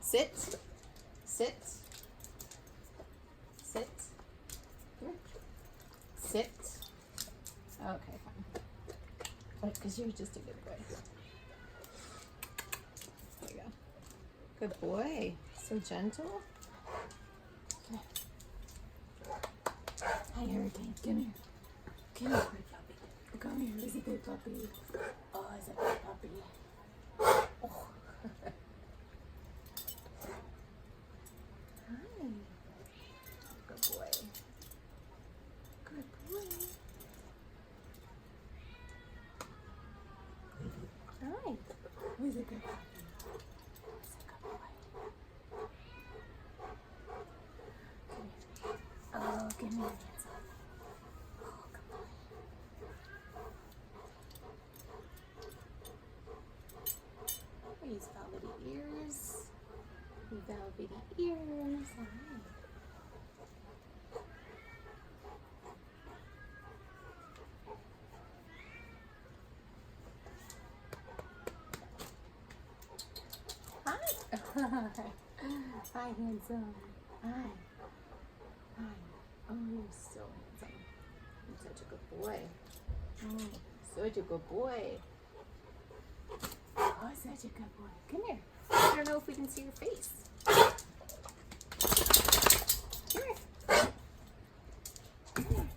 Sit. Sit. Sit. Come here. Sit. Okay, fine. Because you're just a good boy. There you go. Good boy. So gentle. Come here. Hi, Hurricane. Come here. Come here, good puppy. Come here. He's a good puppy. Oh, he's a good puppy. Oh. Hi. Good boy. Good boy. Hi. Who's a good puppy? Who's a good boy? Come here. Oh, give me your hands up. Oh, good boy. These velvety ears. Velvety ears. All right. Hi. Hi, handsome. Hi. Hi. Oh, you're so handsome. You're such a good boy. Oh, such a good boy. Oh, such a good boy. Come here. I don't know if we can see your face. Come here. Come here.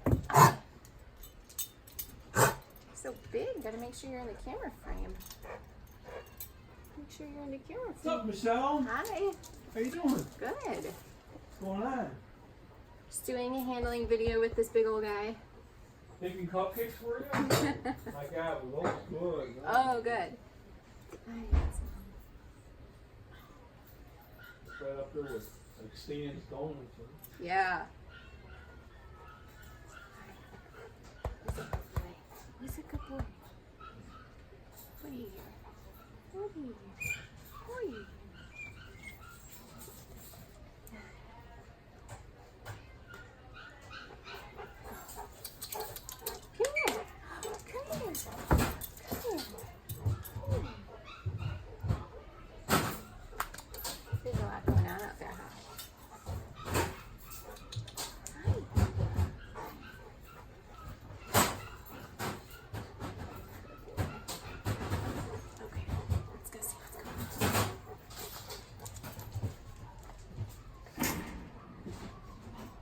So big. Gotta make sure you're in the camera frame. Make sure you're in the camera What's up, frame. Michelle? Hi. How you doing? Good. What's going on? Just doing a handling video with this big old guy. Making cupcakes for you? My God, well, those good. Oh, good. Hi, handsome. Right up there with like Stan's Donuts. Huh? Yeah. He's a good boy. He's a good boy.